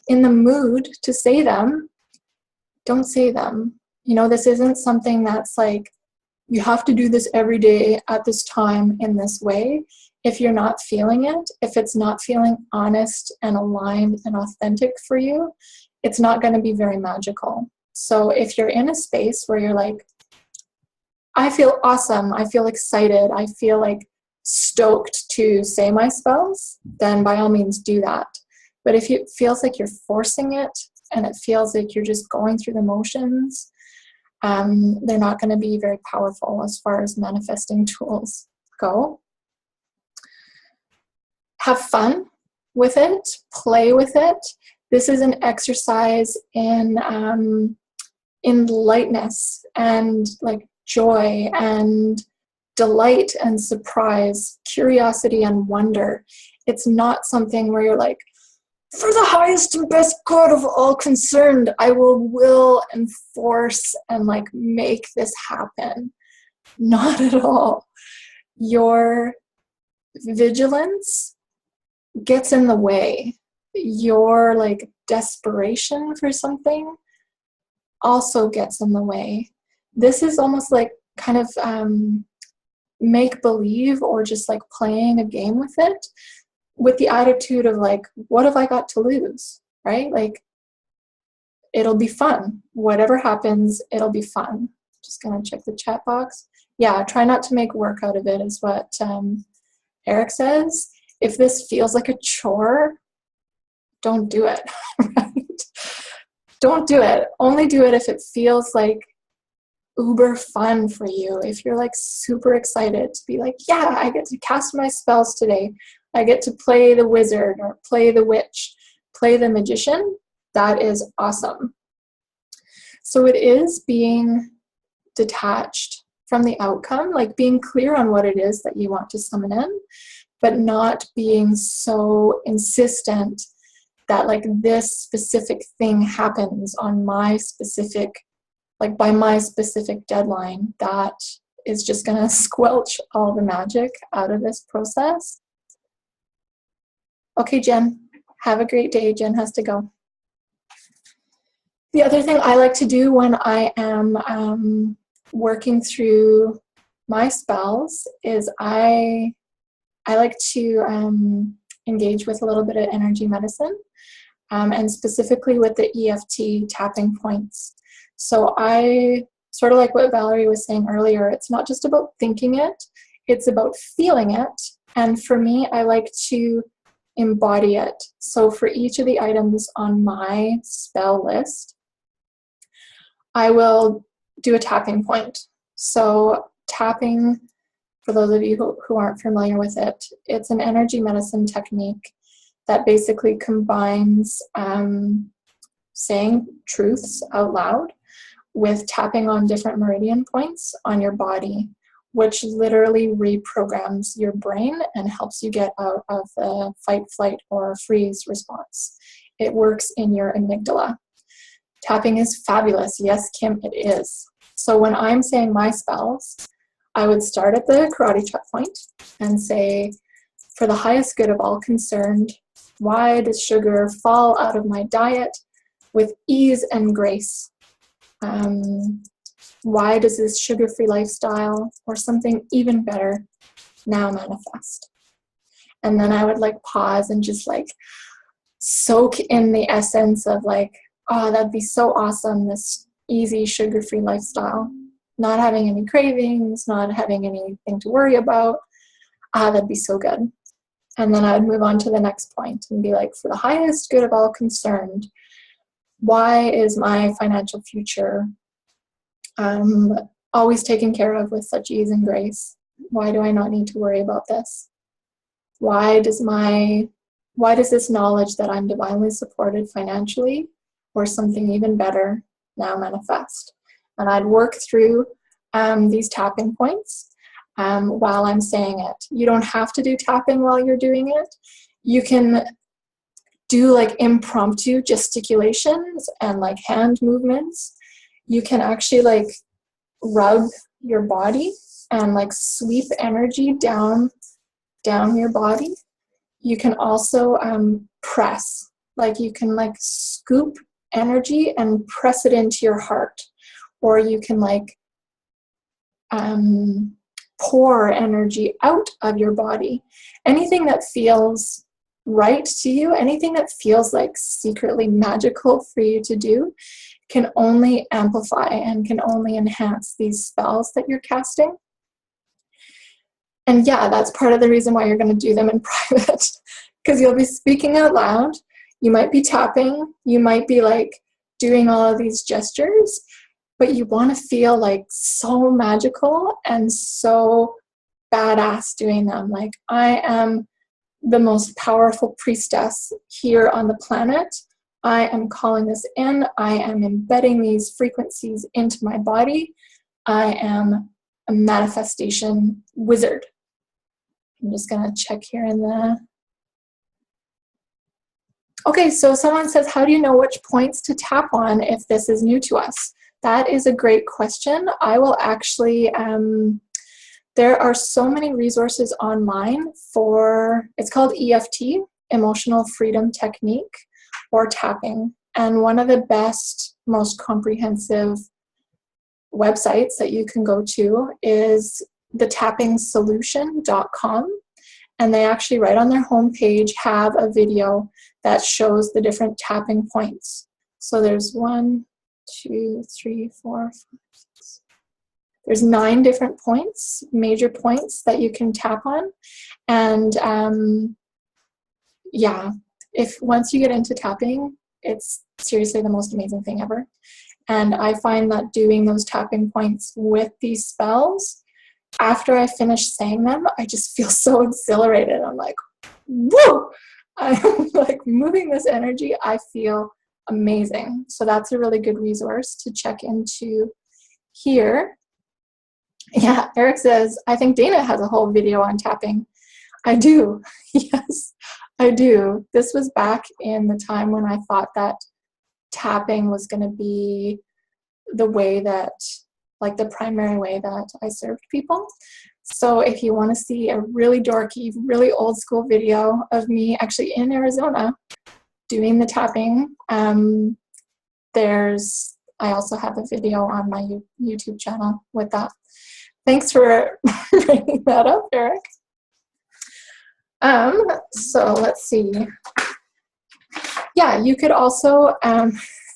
in the mood to say them, don't say them. You know, this isn't something that's like, you have to do this every day at this time in this way. If you're not feeling it, if it's not feeling honest and aligned and authentic for you, it's not going to be very magical. So if you're in a space where you're like, I feel awesome, I feel excited, I feel like stoked to say my spells, then by all means do that. But if it feels like you're forcing it and it feels like you're just going through the motions, they're not going to be very powerful as far as manifesting tools go. Have fun with it, play with it. This is an exercise in lightness and like joy and delight and surprise, curiosity and wonder. It's not something where you're like, for the highest and best good of all concerned, I will and force and like make this happen. Not at all. Your vigilance gets in the way. Your like desperation for something also gets in the way. This is almost like kind of make believe, or just like playing a game with it, with the attitude of like, what have I got to lose, right? Like, it'll be fun. Whatever happens, it'll be fun. Just gonna check the chat box. Yeah, try not to make work out of it is what Eric says. If this feels like a chore, don't do it, right? Don't do it. Only do it if it feels like uber fun for you. If you're like super excited to be like, yeah, I get to cast my spells today. I get to play the wizard or play the witch, play the magician. That is awesome. So it is being detached from the outcome, like being clear on what it is that you want to summon in, but not being so insistent that like this specific thing happens on my specific, like by my specific deadline. That is just gonna squelch all the magic out of this process. Okay, Jen, have a great day. Jen has to go. The other thing I like to do when I am working through my spells is I like to engage with a little bit of energy medicine, and specifically with the EFT tapping points. So I, sort of like what Valerie was saying earlier, it's not just about thinking it, it's about feeling it. And for me, I like to embody it. So for each of the items on my spell list, I will do a tapping point. So tapping, for those of you who aren't familiar with it, it's an energy medicine technique that basically combines saying truths out loud with tapping on different meridian points on your body, which literally reprograms your brain and helps you get out of the fight, flight, or freeze response. It works in your amygdala. Tapping is fabulous. Yes, Kim, it is. So when I'm saying my spells, I would start at the karate chop point and say, for the highest good of all concerned, why does sugar fall out of my diet with ease and grace? Why does this sugar-free lifestyle, or something even better, now manifest? And then I would like pause and just like soak in the essence of like, oh, that'd be so awesome, this easy sugar-free lifestyle. Not having any cravings, not having anything to worry about. Ah, that'd be so good. And then I would move on to the next point and be like, for the highest good of all concerned, why is my financial future always taken care of with such ease and grace? Why do I not need to worry about this? Why does this knowledge that I'm divinely supported financially or something even better now manifest? And I'd work through these tapping points while I'm saying it. You don't have to do tapping while you're doing it. You can do like impromptu gesticulations and like hand movements. You can actually like rub your body and like sweep energy down your body. You can also press, like you can like scoop energy and press it into your heart, or you can like pour energy out of your body. Anything that feels right to you, anything that feels like secretly magical for you to do, can only amplify and can only enhance these spells that you're casting. And yeah, that's part of the reason why you're going to do them in private, because you'll be speaking out loud. You might be tapping, you might be like doing all of these gestures, but you want to feel like so magical and so badass doing them. Like, I am the most powerful priestess here on the planet. I am calling this in. I am embedding these frequencies into my body. I am a manifestation wizard. I'm just going to check here in the... Okay, so someone says, how do you know which points to tap on if this is new to us? That is a great question. I will actually... there are so many resources online for, it's called EFT, Emotional Freedom Technique, or tapping. And one of the best, most comprehensive websites that you can go to is thetappingsolution.com. And they actually, right on their homepage, have a video that shows the different tapping points. So there's 1, 2, 3, 4, 5, 6. There's 9 different points, major points that you can tap on. And yeah, once you get into tapping, it's seriously the most amazing thing ever. And I find that doing those tapping points with these spells, after I finish saying them, I just feel so exhilarated. I'm like, woo! I'm like moving this energy. I feel amazing. So that's a really good resource to check into here. Yeah, Eric says, I think Dana has a whole video on tapping. I do. Yes, I do. This was back in the time when I thought that tapping was going to be the way that, like the primary way that I served people. So if you want to see a really dorky, really old school video of me actually in Arizona doing the tapping, I also have a video on my YouTube channel with that. Thanks for bringing that up, Eric. So let's see. Yeah, you could also,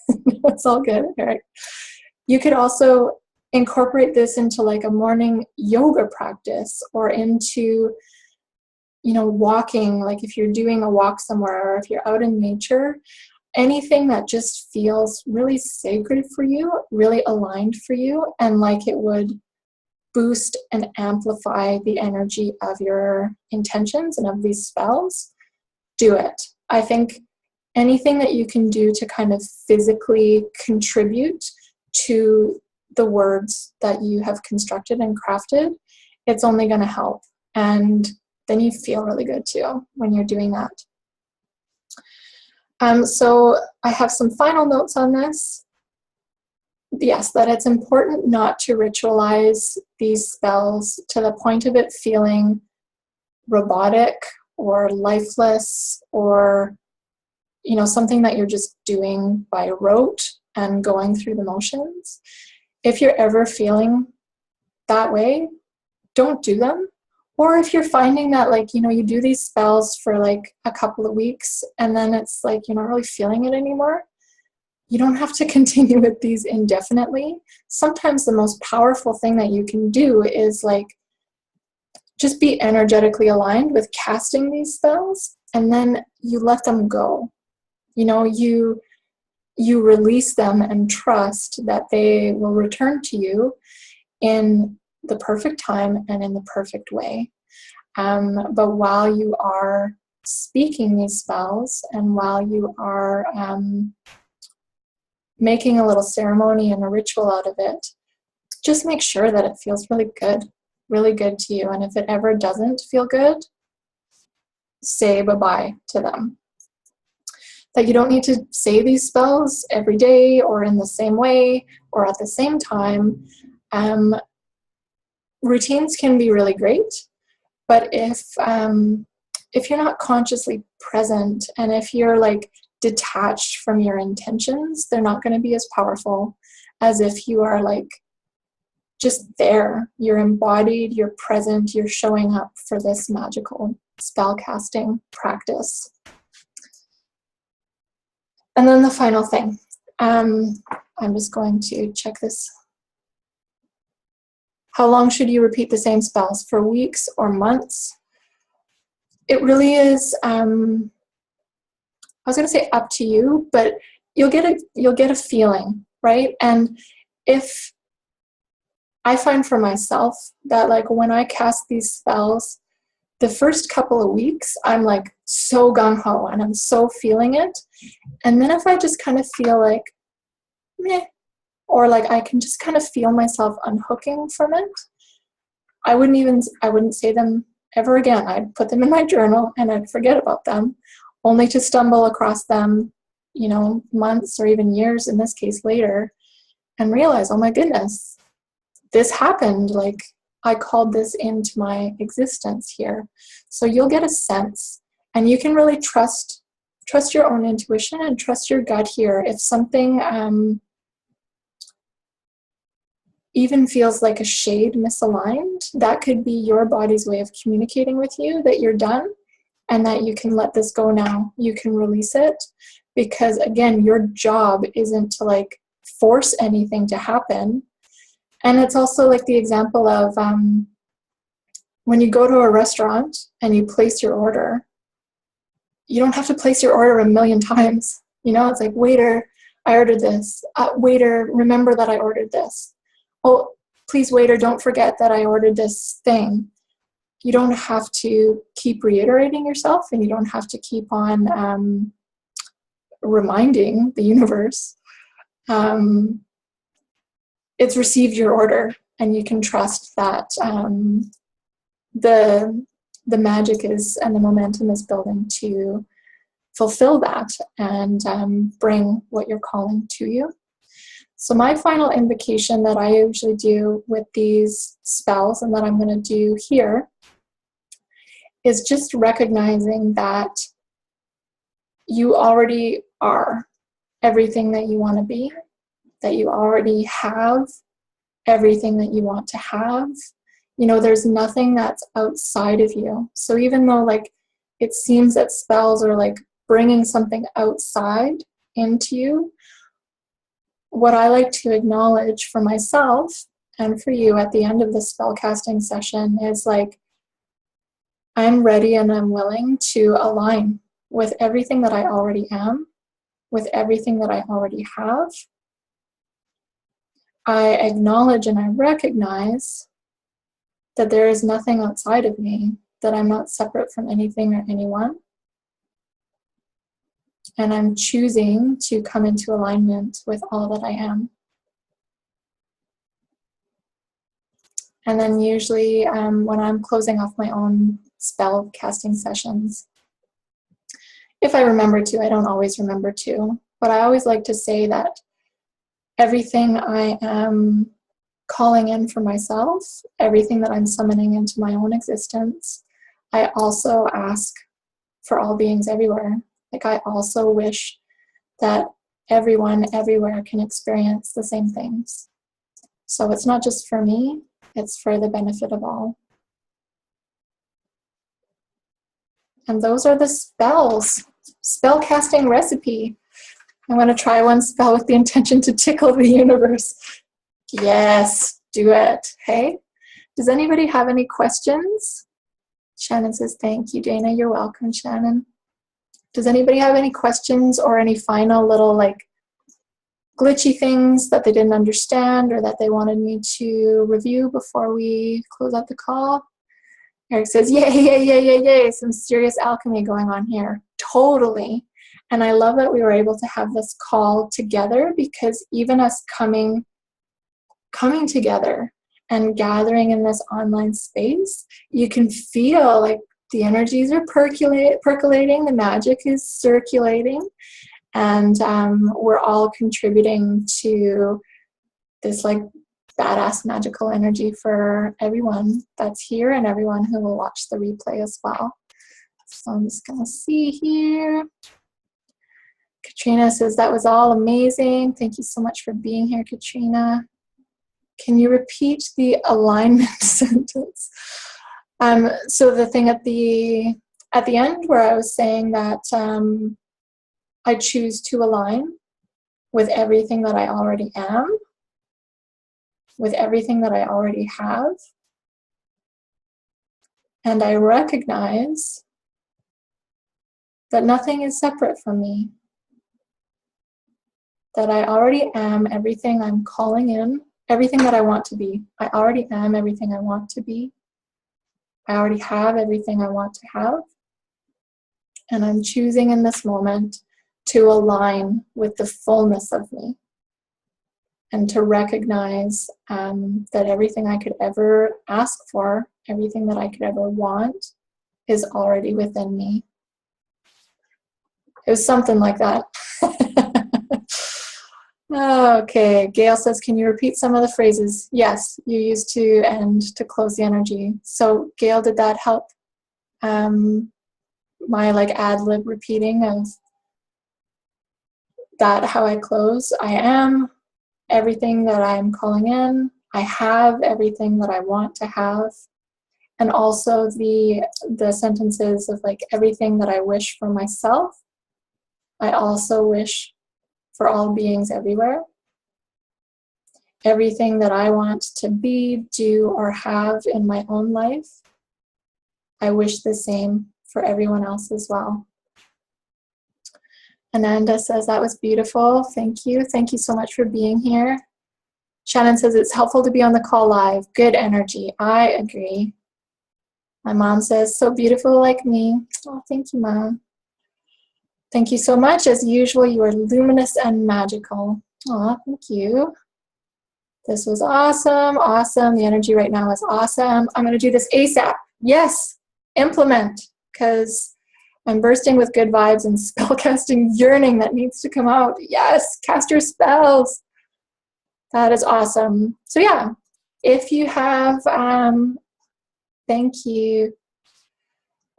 it's all good, Eric. You could also incorporate this into like a morning yoga practice, or into, walking, like if you're doing a walk somewhere, or if you're out in nature, anything that just feels really sacred for you, really aligned for you, and like it would boost and amplify the energy of your intentions and of these spells, do it. I think anything that you can do to kind of physically contribute to the words that you have constructed and crafted, it's only going to help. And then you feel really good too when you're doing that. So I have some final notes on this. Yes, that it's important not to ritualize these spells to the point of it feeling robotic or lifeless, or something that you're just doing by rote and going through the motions. If you're ever feeling that way, don't do them. Or if you're finding that you do these spells for like a couple of weeks and then it's like you're not really feeling it anymore, you don't have to continue with these indefinitely. Sometimes the most powerful thing that you can do is like just be energetically aligned with casting these spells, and then you let them go. You know, you release them and trust that they will return to you in the perfect time and in the perfect way. But while you are speaking these spells, and while you are making a little ceremony and a ritual out of it, just make sure that it feels really good to you. And if it ever doesn't feel good, say bye-bye to them. That you don't need to say these spells every day or in the same way or at the same time. Routines can be really great, but if you're not consciously present, and if you're like detached from your intentions, they're not going to be as powerful as if you are like just there. You're embodied, you're present, you're showing up for this magical spell casting practice. And then the final thing, I'm just going to check this. How long should you repeat the same spells? For weeks or months? It really is, I was going to say up to you, but you'll get a feeling, right? And if I find for myself that like when I cast these spells, the first couple of weeks, I'm like so gung-ho and I'm so feeling it. And then if I just kind of feel like, meh, or like I can just kind of feel myself unhooking from it, I wouldn't say them ever again. I'd put them in my journal and I'd forget about them, only to stumble across them, you know, months or even years, in this case later, and realize, oh my goodness, this happened. Like I called this into my existence here. So you'll get a sense, and you can really trust your own intuition and trust your gut here. If something even feels like a shade misaligned, that could be your body's way of communicating with you that you're done and that you can let this go now. You can release it, because again, your job isn't to like force anything to happen. And it's also like the example of when you go to a restaurant and you place your order, you don't have to place your order a million times. You know, it's like, waiter, I ordered this. Waiter, remember that I ordered this. Oh, please, waiter, don't forget that I ordered this thing. You don't have to keep reiterating yourself, and you don't have to keep on reminding the universe. It's received your order, and you can trust that the magic is, and the momentum is building to fulfill that and bring what you're calling to you. So my final invocation that I usually do with these spells, and that I'm going to do here, is just recognizing that you already are everything that you want to be, that you already have everything that you want to have. You know, there's nothing that's outside of you. So even though like it seems that spells are like bringing something outside into you, what I like to acknowledge for myself and for you at the end of the spell casting session is like, I'm ready and I'm willing to align with everything that I already am, with everything that I already have. I acknowledge and I recognize that there is nothing outside of me, that I'm not separate from anything or anyone. And I'm choosing to come into alignment with all that I am. And then usually when I'm closing off my own spell casting sessions, if I remember to, I don't always remember to, but I always like to say that everything I am calling in for myself, everything that I'm summoning into my own existence, I also ask for all beings everywhere. Like I also wish that everyone everywhere can experience the same things. So it's not just for me, it's for the benefit of all. And those are the spells. Spell casting recipe. I'm going to try one spell with the intention to tickle the universe. Yes, do it. Hey, does anybody have any questions? Shannon says, thank you, Dana. You're welcome, Shannon. Does anybody have any questions or any final little like glitchy things that they didn't understand or that they wanted me to review before we close out the call? Eric says, yay, yay, yay, yay, yay, some serious alchemy going on here. Totally. And I love that we were able to have this call together, because even us coming together and gathering in this online space, you can feel like the energies are percolating, the magic is circulating, and we're all contributing to this like badass magical energy for everyone that's here and everyone who will watch the replay as well. So I'm just gonna see here. Katrina says, that was all amazing. Thank you so much for being here, Katrina. Can you repeat the alignment sentence? So the thing at the end where I was saying that I choose to align with everything that I already am, with everything that I already have, and I recognize that nothing is separate from me, that I already am everything I'm calling in, everything that I want to be. I already am everything I want to be. I already have everything I want to have. And I'm choosing in this moment to align with the fullness of me and to recognize that everything I could ever ask for, everything that I could ever want is already within me. It was something like that. Okay, Gail says, can you repeat some of the phrases? Yes, you used to end to close the energy. So Gail, did that help? My like ad-lib repeating of that, how I close. I am everything that I'm calling in. I have everything that I want to have. And also the sentences of like everything that I wish for myself, I also wish for all beings everywhere. Everything that I want to be, do, or have in my own life, I wish the same for everyone else as well. Ananda says, that was beautiful. Thank you. Thank you so much for being here. Shannon says, it's helpful to be on the call live. Good energy. I agree. My mom says, so beautiful like me. Oh, thank you, Mom. Thank you so much. As usual, you are luminous and magical. Oh, thank you. This was awesome. Awesome. The energy right now is awesome. I'm going to do this ASAP. Yes, implement, because I'm bursting with good vibes and spellcasting yearning that needs to come out. Yes, cast your spells. That is awesome. So yeah, if you have, thank you.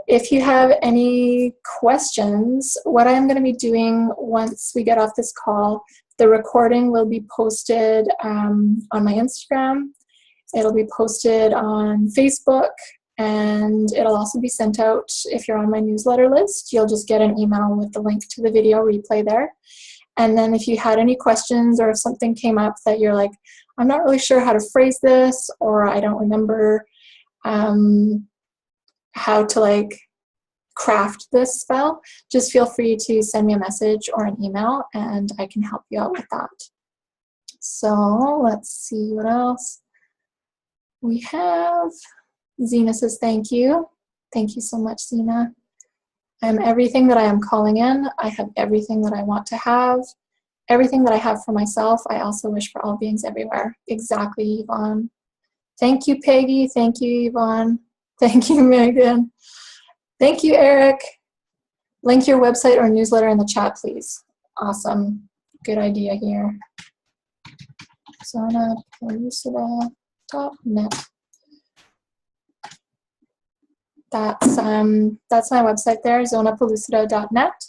If you have any questions, what I'm going to be doing once we get off this call, the recording will be posted on my Instagram. It'll be posted on Facebook, and it'll also be sent out if you're on my newsletter list. You'll just get an email with the link to the video replay there. And then if you had any questions or if something came up that you're like, I'm not really sure how to phrase this, or I don't remember how to like craft this spell, just feel free to send me a message or an email and I can help you out with that. So let's see what else we have. Zena says, thank you. Thank you so much, Zena. I am everything that I am calling in. I have everything that I want to have. Everything that I have for myself, I also wish for all beings everywhere. Exactly, Yvonne. Thank you, Peggy. Thank you, Yvonne. Thank you, Megan. Thank you, Eric. Link your website or newsletter in the chat, please. Awesome. Good idea here. ZonaPelucida.net. That's my website there, ZonaPelucida.net.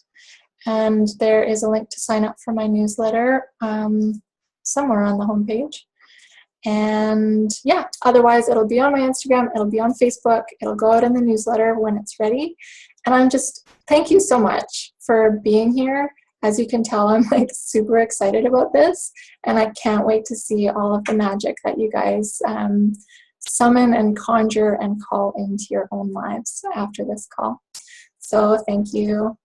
And there is a link to sign up for my newsletter somewhere on the homepage. And yeah, otherwise it'll be on my Instagram, it'll be on Facebook, it'll go out in the newsletter when it's ready. And I'm just, thank you so much for being here. As you can tell, I'm like super excited about this, and I can't wait to see all of the magic that you guys summon and conjure and call into your own lives after this call. So thank you